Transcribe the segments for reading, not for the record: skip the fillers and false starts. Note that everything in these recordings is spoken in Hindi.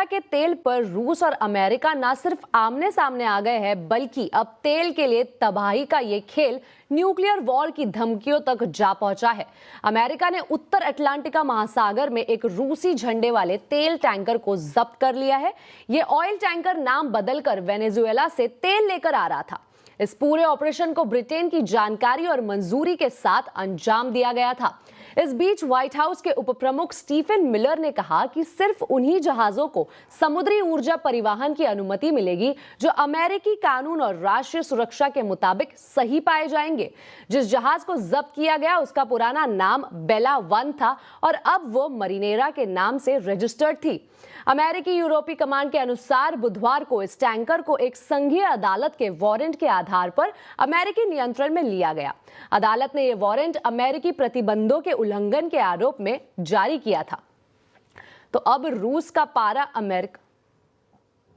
के तेल पर रूस और अमेरिका न सिर्फ आमने सामने आ गए हैं, बल्कि अब तेल के लिए तबाही का ये खेल न्यूक्लियर वॉर की धमकियों तक जा पहुंचा है। अमेरिका ने उत्तर अटलांटिका महासागर में एक रूसी झंडे वाले तेल टैंकर को जब्त कर लिया है। ये ऑयल टैंकर नाम बदलकर वेनेजुएला से तेल लेकर आ रहा था। इस पूरे ऑपरेशन को ब्रिटेन की जानकारी और मंजूरी के साथ अंजाम दिया गया था। इस बीच व्हाइट हाउस के उपप्रमुख स्टीफन मिलर ने कहा कि सिर्फ उन्हीं जहाजों को समुद्री ऊर्जा परिवहन की अनुमति मिलेगी जो अमेरिकी कानून और राष्ट्रीय सुरक्षा के मुताबिक सही पाए जाएंगे। जिस जहाज को जब्त किया गया उसका पुराना नाम बेला 1 था और अब वो मरीनेरा के नाम से रजिस्टर्ड थी। अमेरिकी यूरोपीय कमांड के अनुसार बुधवार को इस टैंकर को एक संघीय अदालत के वारंट के आधार पर अमेरिकी नियंत्रण में लिया गया। अदालत ने यह वारंट अमेरिकी प्रतिबंधों के उल्लंघन के आरोप में जारी किया था। तो अब रूस का पारा America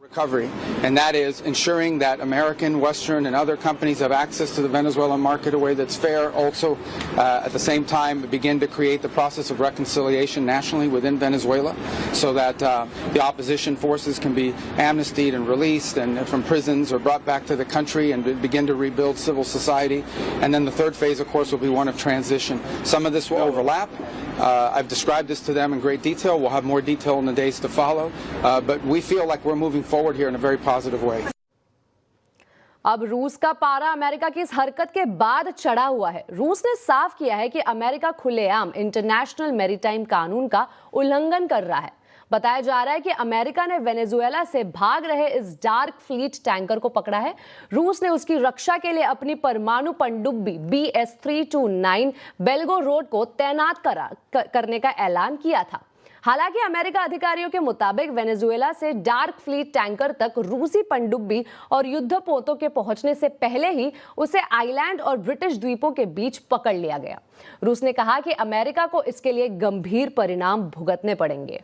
recovery, and that is ensuring that American, Western, and other companies have access to the Venezuelan market in a way that's fair. Also, at the same time, begin to create the process of reconciliation nationally within Venezuela, so that the opposition forces can be amnestied and released, and from prisons or brought back to the country, and begin to rebuild civil society. And then the third phase, of course, will be one of transition. Some of this will overlap. I've described this to them in great detail. We'll have more detail in the days to follow, but we feel like we're moving forward here in a very positive way. अब रूस का पारा अमेरिका की इस हरकत के बाद चढ़ा हुआ है। रूस ने साफ किया है कि अमेरिका खुलेआम इंटरनेशनल मैरीटाइम कानून का उल्लंघन कर रहा है। बताया जा रहा है कि अमेरिका ने वेनेजुएला से भाग रहे इस डार्क फ्लीट टैंकर को पकड़ा है। रूस ने उसकी रक्षा के लिए अपनी परमाणु पनडुब्बी BS-329 बेल्गो रोड को तैनात करने का ऐलान किया था। हालांकि अमेरिका अधिकारियों के मुताबिक वेनेजुएला से डार्क फ्लीट टैंकर तक रूसी पनडुब्बी और युद्धपोतों के पहुंचने से पहले ही उसे आइलैंड और ब्रिटिश द्वीपों के बीच पकड़ लिया गया। रूस ने कहा कि अमेरिका को इसके लिए गंभीर परिणाम भुगतने पड़ेंगे।